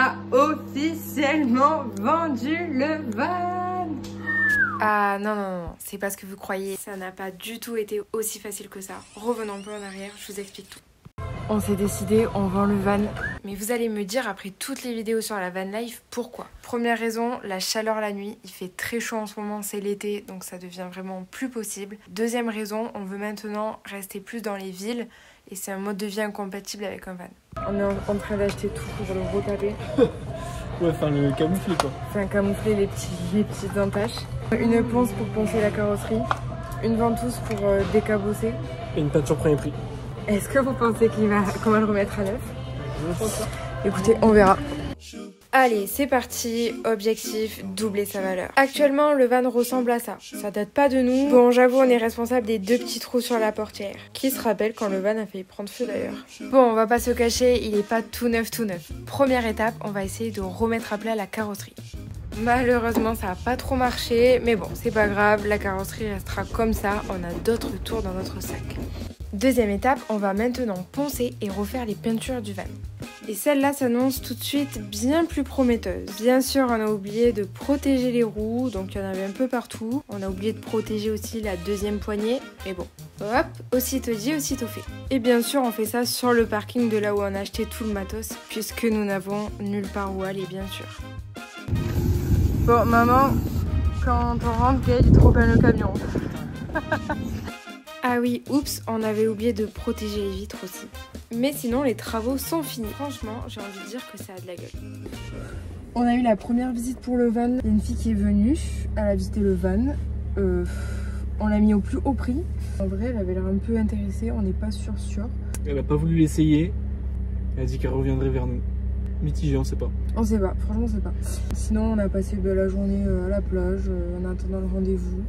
a officiellement vendu le van. Ah non, c'est pas ce que vous croyez. Ça n'a pas du tout été aussi facile que ça. Revenons un peu en arrière, je vous explique tout. On s'est décidé, on vend le van. Mais vous allez me dire, après toutes les vidéos sur la van life, pourquoi? Première raison, la chaleur la nuit. Il fait très chaud en ce moment, c'est l'été, donc ça devient vraiment plus possible. Deuxième raison, on veut maintenant rester plus dans les villes et c'est un mode de vie incompatible avec un van. On est en train d'acheter tout pour le retaper. Ouais, enfin le camoufler quoi. Enfin camoufler les petites entaches. Une ponce pour poncer la carrosserie. Une ventouse pour décabosser. Et une peinture premier prix. Est-ce que vous pensez qu'on va le remettre à neuf? Je pense pas. Écoutez, on verra. Allez, c'est parti, objectif, doubler sa valeur. Actuellement, le van ressemble à ça. Ça date pas de nous. Bon, j'avoue, on est responsable des 2 petits trous sur la portière. Qui se rappelle quand le van a failli prendre feu d'ailleurs. Bon, on va pas se cacher, il est pas tout neuf. Première étape, on va essayer de remettre à plat la carrosserie. Malheureusement, ça a pas trop marché, mais bon, c'est pas grave, la carrosserie restera comme ça, on a d'autres tours dans notre sac. Deuxième étape, on va maintenant poncer et refaire les peintures du van. Et celle-là s'annonce tout de suite bien plus prometteuse. Bien sûr, on a oublié de protéger les roues, donc il y en avait un peu partout. On a oublié de protéger aussi la deuxième poignée, mais bon. Hop, aussitôt dit, aussitôt fait. Et bien sûr, on fait ça sur le parking de là où on a acheté tout le matos, puisque nous n'avons nulle part où aller, bien sûr. Bon, maman, quand on rentre, Gaël, il te repeint le camion. Ah oui, oups, on avait oublié de protéger les vitres aussi. Mais sinon, les travaux sont finis. Franchement, j'ai envie de dire que ça a de la gueule. On a eu la première visite pour le van. Il y a une fille qui est venue, elle a visité le van. On l'a mis au plus haut prix. En vrai, elle avait l'air un peu intéressée, on n'est pas sûr. Elle a pas voulu l'essayer. Elle a dit qu'elle reviendrait vers nous. Mitigé, on sait pas. On sait pas, franchement on sait pas. Sinon on a passé la journée à la plage, en attendant le rendez-vous.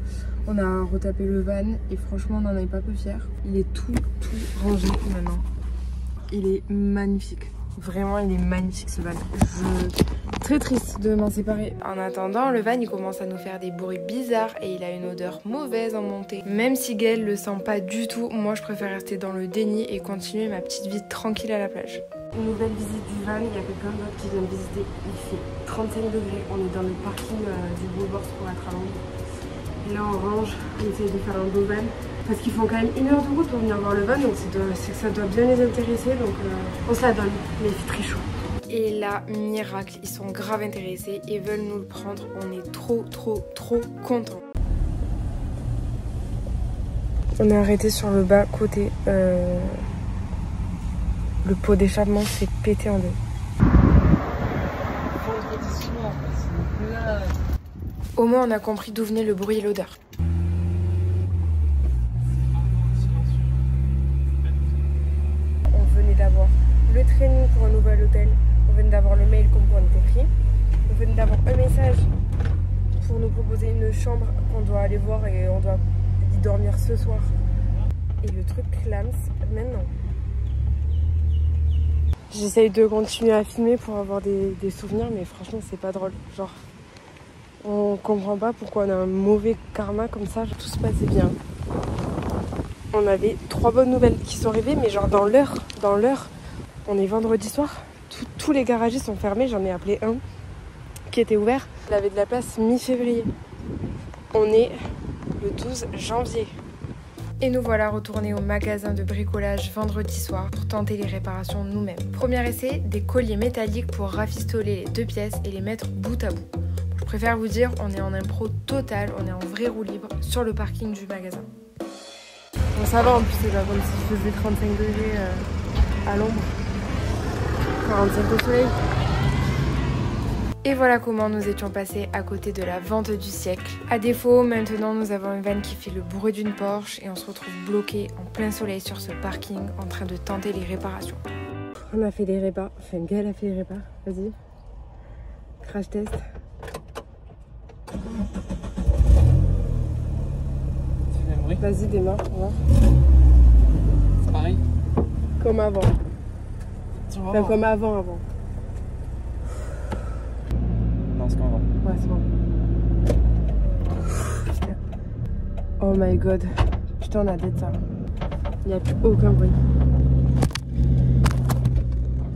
On a retapé le van et franchement on n'en est pas peu fiers. Il est tout rangé maintenant. Il est magnifique. Vraiment il est magnifique ce van. Très triste de m'en séparer. En attendant, le van il commence à nous faire des bruits bizarres et il a une odeur mauvaise en montée. Même si Gaël le sent pas du tout, moi je préfère rester dans le déni et continuer ma petite vie tranquille à la plage. Une nouvelle visite du van, il y a quelqu'un d'autre qui vient de visiter. Il fait 35 degrés, on est dans le parking du Bourg pour être à Londres. Et là on range, on essaye de faire un beau van. Parce qu'ils font quand même 1 heure de route pour venir voir le van, donc c'est que ça doit bien les intéresser, donc on se la donne, mais il fait très chaud. Et là, miracle, ils sont grave intéressés et veulent nous le prendre, on est trop contents. On est arrêté sur le bas côté. Le pot d'échappement s'est pété en deux. Au moins on a compris d'où venait le bruit et l'odeur. On venait d'avoir le training pour un nouvel hôtel. On venait d'avoir le mail comme quoi on était pris. On venait d'avoir un message pour nous proposer une chambre qu'on doit aller voir et on doit y dormir ce soir. Et le truc clams maintenant. J'essaye de continuer à filmer pour avoir des souvenirs, mais franchement, c'est pas drôle. Genre, on comprend pas pourquoi on a un mauvais karma comme ça. Tout se passait bien. On avait 3 bonnes nouvelles qui sont arrivées, mais genre dans l'heure. On est vendredi soir. Tous les garagistes sont fermés. J'en ai appelé un qui était ouvert. Il avait de la place mi-février. On est le 12 janvier. Et nous voilà retournés au magasin de bricolage vendredi soir pour tenter les réparations nous-mêmes. Premier essai, des colliers métalliques pour rafistoler les 2 pièces et les mettre bout à bout. Je préfère vous dire, on est en impro total, on est en vrai roue libre sur le parking du magasin. Bon, ça va en plus, c'est pas comme s'il faisait 35 degrés à l'ombre. 45 au soleil. Et voilà comment nous étions passés à côté de la vente du siècle. À défaut, maintenant nous avons une van qui fait le bruit d'une Porsche et on se retrouve bloqué en plein soleil sur ce parking en train de tenter les réparations. On a fait des répas, enfin Gaël a fait des répas, vas-y. Crash test. Vas-y, démarre, on va voir. C'est pareil. Comme avant. Enfin, comme avant. Non, c'est comme avant. Ouais, c'est bon. Oh my god. Putain, on a d'être ça. Il n'y a plus aucun bruit.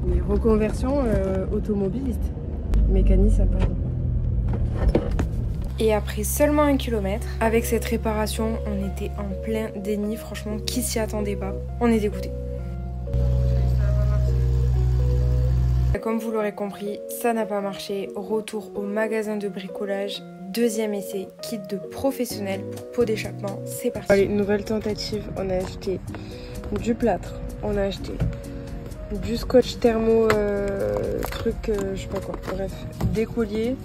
On est Reconversion automobiliste. Mécanicien, pardon. Et après seulement 1 kilomètre, avec cette réparation, on était en plein déni. Franchement, qui s'y attendait pas? On est dégoûtés. Comme vous l'aurez compris, ça n'a pas marché. Retour au magasin de bricolage. Deuxième essai, kit de professionnel pour pot d'échappement. C'est parti. Allez, nouvelle tentative. On a acheté du plâtre. On a acheté du scotch thermo, je sais pas quoi. Bref, des colliers.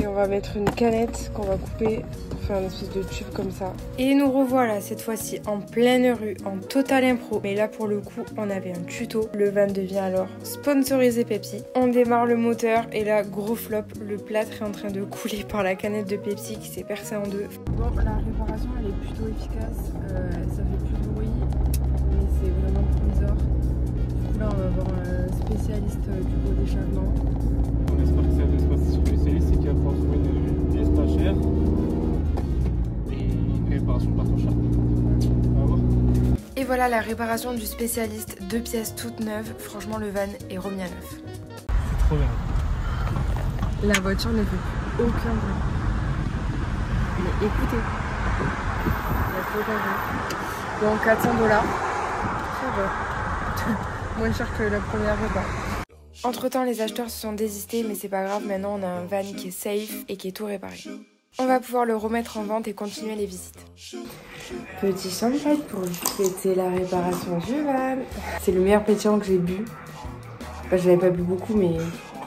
Et on va mettre une canette qu'on va couper pour faire une espèce de tube comme ça. Et nous revoilà cette fois-ci en pleine rue, en total impro. Mais là pour le coup, on avait un tuto. Le van devient alors sponsorisé Pepsi. On démarre le moteur et là, gros flop, le plâtre est en train de couler par la canette de Pepsi qui s'est percée en deux. Bon, la réparation elle est plutôt efficace. Ça fait plus de bruit, mais c'est vraiment provisoire. Du coup là, on va voir un spécialiste du pot d'échappement. On espère que c'est un spécialiste et qu'il va pouvoir trouver une pièce pas chère et une réparation pas trop chère. On va voir. Et voilà la réparation du spécialiste, 2 pièces toutes neuves. Franchement, le van est remis à neuf. C'est trop bien. La voiture ne fait plus aucun bruit. Mais écoutez, il n'y a plus aucun bruit. Donc 400 $, ça va. Moins cher que la première repas. Entre temps, les acheteurs se sont désistés, mais c'est pas grave, maintenant on a un van qui est safe et qui est tout réparé. On va pouvoir le remettre en vente et continuer les visites. Petit champagne pour fêter la réparation du van. C'est le meilleur pétillant que j'ai bu. Enfin, je n'avais pas bu beaucoup, mais...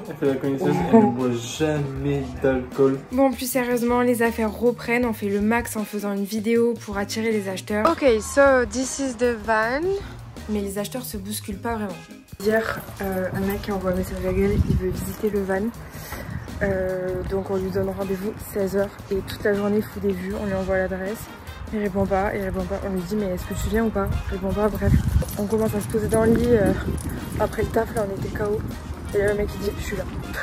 Elle fait la connaissance, elle ne boit jamais d'alcool. Bon, plus sérieusement, les affaires reprennent. On fait le max en faisant une vidéo pour attirer les acheteurs. Ok, so this is the van. Mais les acheteurs se bousculent pas vraiment. Hier, un mec a envoyé un message à Gaël, il veut visiter le van. Donc on lui donne rendez-vous 16h et toute la journée il fout des vues, on lui envoie l'adresse. Il répond pas, on lui dit mais est-ce que tu viens ou pas? Il répond pas, bref. On commence à se poser dans le lit, après le taf là on était KO. Et là, le mec il dit je suis là. Putain.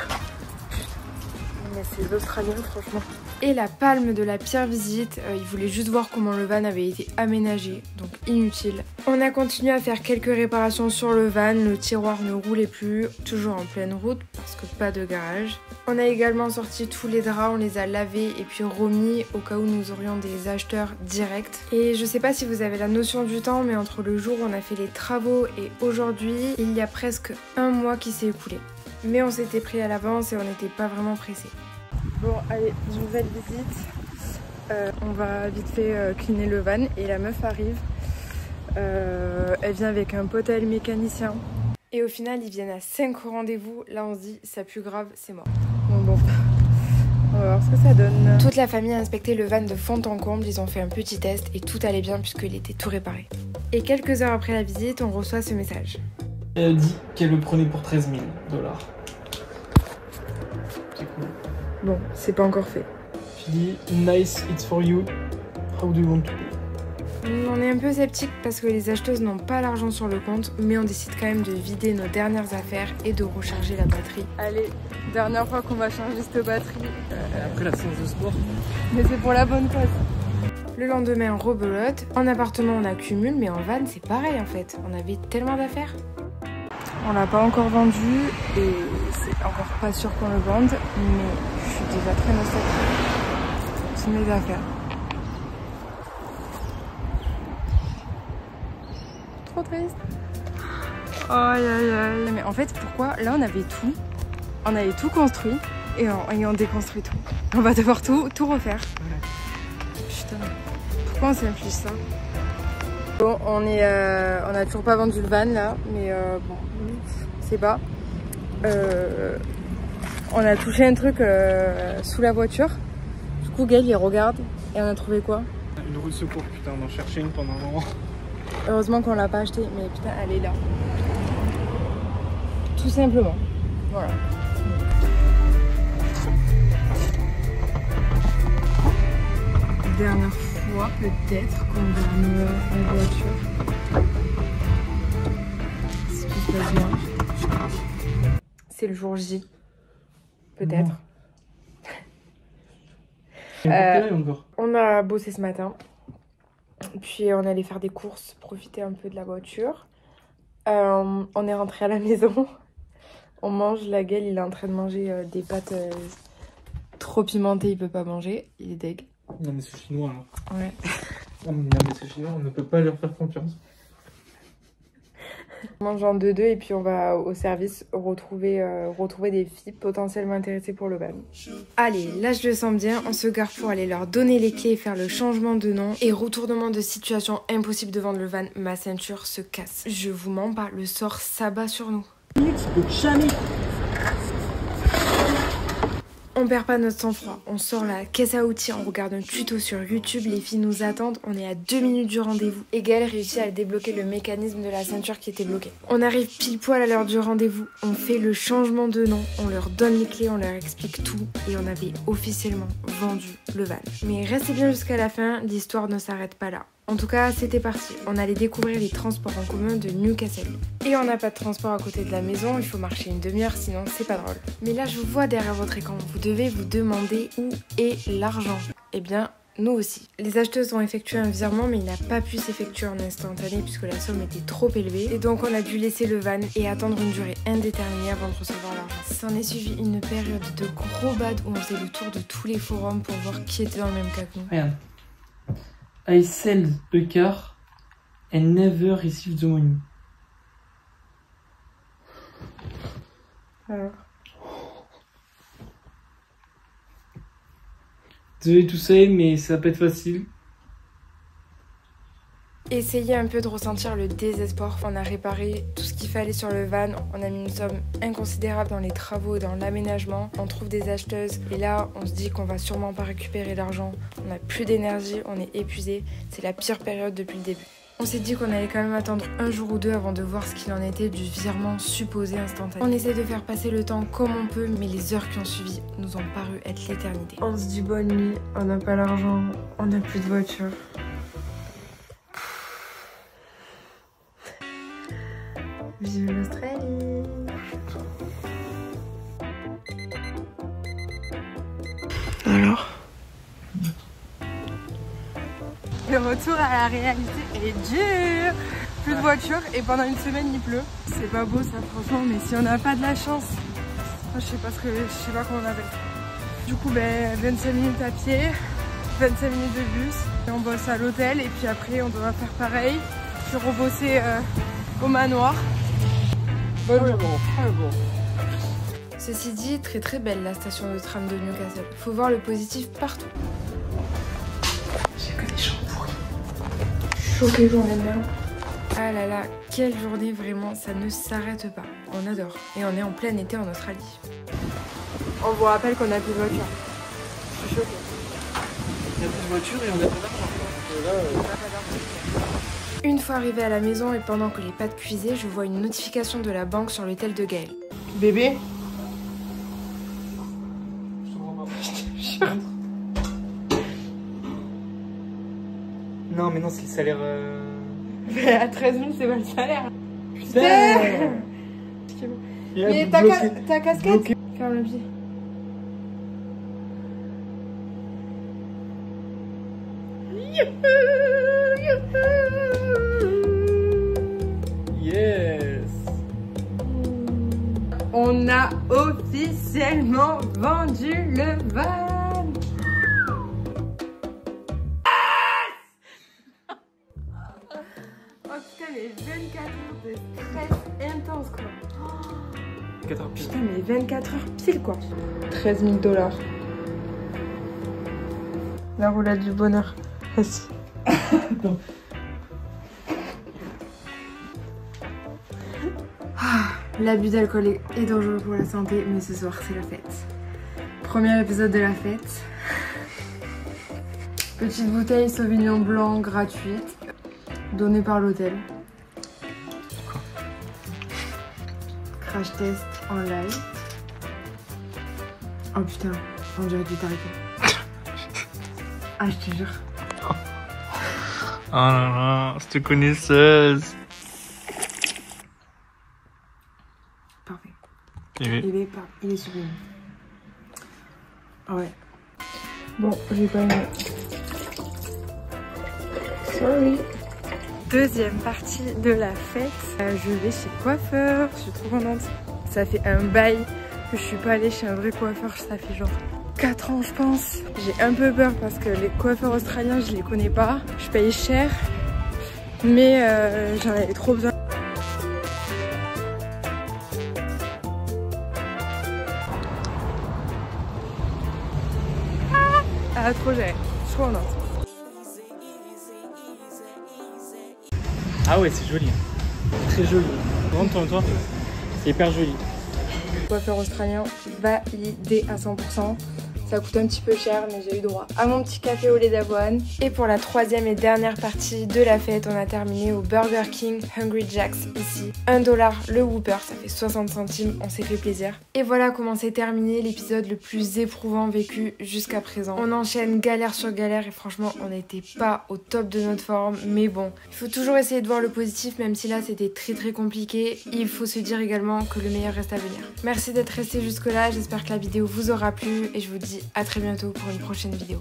Mais c'est les Australiens franchement. Et la palme de la pire visite, il voulait juste voir comment le van avait été aménagé, donc inutile. On a continué à faire quelques réparations sur le van, le tiroir ne roulait plus, toujours en pleine route parce que pas de garage. On a également sorti tous les draps, on les a lavés et puis remis au cas où nous aurions des acheteurs directs. Et je sais pas si vous avez la notion du temps, mais entre le jour où on a fait les travaux et aujourd'hui, il y a presque 1 mois qui s'est écoulé. Mais on s'était pris à l'avance et on n'était pas vraiment pressés. Bon allez, nouvelle visite. On va vite fait cleaner le van et la meuf arrive. Elle vient avec un pote à elle mécanicien. Et au final, ils viennent à 5 rendez-vous. Là, on se dit, ça pue grave, c'est mort. Bon, on va voir ce que ça donne. Toute la famille a inspecté le van de fond en comble. Ils ont fait un petit test et tout allait bien puisqu'il était tout réparé. Et quelques heures après la visite, on reçoit ce message. Elle dit qu'elle le prenait pour 13 000 $. C'est cool. Bon, c'est pas encore fait. She dit nice, it's for you. How do you want to pay? On est un peu sceptique parce que les acheteuses n'ont pas l'argent sur le compte, mais on décide quand même de vider nos dernières affaires et de recharger la batterie. Allez, dernière fois qu'on va changer cette batterie. Après la séance de sport. Mais c'est pour la bonne cause. Le lendemain, rebelote. En appartement, on accumule, mais en van, c'est pareil en fait. On avait tellement d'affaires. On l'a pas encore vendu et c'est encore pas sûr qu'on le vende, mais je suis déjà très nostalgique. C'est mes affaires. Trop triste. Aïe aïe aïe. Mais en fait, pourquoi? Là, on avait tout. On avait tout construit et on déconstruit tout. On va devoir tout refaire. Putain. Pourquoi on s'inflige ça? Bon, on a toujours pas vendu le van là, mais bon, c'est pas. On a touché un truc sous la voiture. Du coup, Gaël il regarde et on a trouvé quoi? Une roue de secours, putain, on en cherchait une pendant un moment. Heureusement qu'on l'a pas acheté, mais putain, elle est là. Tout simplement. Voilà. Dernière fois, peut-être, qu'on dorme en voiture. Si tout se passe bien. C'est le jour J. Peut-être. On a bossé ce matin. Puis on allait faire des courses, profiter un peu de la voiture. On est rentré à la maison. On mange, la gueule, il est en train de manger des pâtes trop pimentées, il peut pas manger, il est deg. Non mais c'est chinois alors. Ouais. Non mais c'est chinois, on ne peut pas leur faire confiance. On mange en 2-2 et puis on va au service retrouver des filles potentiellement intéressées pour le van. Allez, là je le sens bien, on se gare pour aller leur donner les clés et faire le changement de nom. Et retournement de situation, impossible de vendre le van, ma ceinture se casse. Je vous mens pas, le sort s'abat sur nous. Jamais. On perd pas notre sang-froid, on sort la caisse à outils, on regarde un tuto sur YouTube, les filles nous attendent, on est à 2 minutes du rendez-vous. Et Gaëlle réussit à débloquer le mécanisme de la ceinture qui était bloqué. On arrive pile poil à l'heure du rendez-vous, on fait le changement de nom, on leur donne les clés, on leur explique tout et on avait officiellement vendu le van. Mais restez bien jusqu'à la fin, l'histoire ne s'arrête pas là. En tout cas, c'était parti. On allait découvrir les transports en commun de Newcastle. Et on n'a pas de transport à côté de la maison, il faut marcher une demi-heure, sinon c'est pas drôle. Mais là, je vous vois derrière votre écran. Vous devez vous demander où est l'argent. Eh bien, nous aussi. Les acheteuses ont effectué un virement, mais il n'a pas pu s'effectuer en instantané puisque la somme était trop élevée. Et donc, on a dû laisser le van et attendre une durée indéterminée avant de recevoir l'argent. S'en est suivi une période de gros bad où on faisait le tour de tous les forums pour voir qui était dans le même cas que nous. Regarde. I sold a car and never received the money. Alors. Désolé tout ça, mais ça va pas être facile. Essayez un peu de ressentir le désespoir. On a réparé tout ce qu'il fallait sur le van. On a mis une somme inconsidérable dans les travaux et dans l'aménagement. On trouve des acheteuses et là, on se dit qu'on va sûrement pas récupérer l'argent. On n'a plus d'énergie, on est épuisé. C'est la pire période depuis le début. On s'est dit qu'on allait quand même attendre un jour ou deux avant de voir ce qu'il en était du virement supposé instantané. On essaie de faire passer le temps comme on peut, mais les heures qui ont suivi nous ont paru être l'éternité. On se dit bonne nuit, on n'a pas l'argent, on n'a plus de voiture. Vive l'Australie. Alors, le retour à la réalité est dur. Plus de voiture et pendant une semaine il pleut. C'est pas beau ça franchement, mais si on n'a pas de la chance, je sais pas comment on appelle. Du coup 25 minutes à pied, 25 minutes de bus. Et on bosse à l'hôtel et puis après on doit faire pareil. Puis rebosser au manoir. Ceci dit, très très belle la station de tram de Newcastle. Faut voir le positif partout. J'ai que des gens pourris. Choquée journée de merde. Ah là là, quelle journée vraiment, ça ne s'arrête pas. On adore. Et on est en plein été en Australie. On vous rappelle qu'on a plus de voiture. Je suis choquée. Il y a plus de voiture et on a pas d'argent. Une fois arrivée à la maison et pendant que les pâtes cuisaient, je vois une notification de la banque sur le tel de Gaëlle. Bébé. Non mais non, c'est le salaire... Mais à 13 000 c'est pas le salaire. Putain. Mais ta casquette bloqué. Ferme le pied. Yes. On a officiellement vendu le van. Oh putain mais 24 heures de stress intense quoi. 4 heures pile. Putain mais 24 heures pile quoi. 13 000 $. La roulade du bonheur. Vas-y. L'abus d'alcool est dangereux pour la santé, mais ce soir c'est la fête. Premier épisode de la fête. Petite bouteille Sauvignon blanc gratuite, donnée par l'hôtel. Crash test en live. Oh putain, on dirait du tarif. Ah je te jure. Oh là là, cette connaisseuse. Parfait. Et Il est sublime. Ah ouais. Bon, j'ai pas aimé. Sorry. Deuxième partie de la fête. Je vais chez le coiffeur. Je suis trop contente. Ça fait un bail que je suis pas allée chez un vrai coiffeur, ça fait genre 4 ans je pense. J'ai un peu peur parce que les coiffeurs australiens je les connais pas. Je paye cher mais j'en avais trop besoin. Ah trop j'ai trop en Ah ouais, c'est joli. Très joli. Tourne toi. C'est hyper joli. Coiffeur australien validé à 100%. Ça coûte un petit peu cher mais j'ai eu droit à mon petit café au lait d'avoine. Et pour la troisième et dernière partie de la fête, on a terminé au Burger King Hungry Jack's ici. 1$ le Whopper, ça fait 60 centimes, on s'est fait plaisir. Et voilà comment s'est terminé l'épisode le plus éprouvant vécu jusqu'à présent. On enchaîne galère sur galère et franchement on n'était pas au top de notre forme. Mais bon, il faut toujours essayer de voir le positif même si là c'était très compliqué. Il faut se dire également que le meilleur reste à venir. Merci d'être resté jusque là, j'espère que la vidéo vous aura plu et je vous dis à très bientôt pour une prochaine vidéo.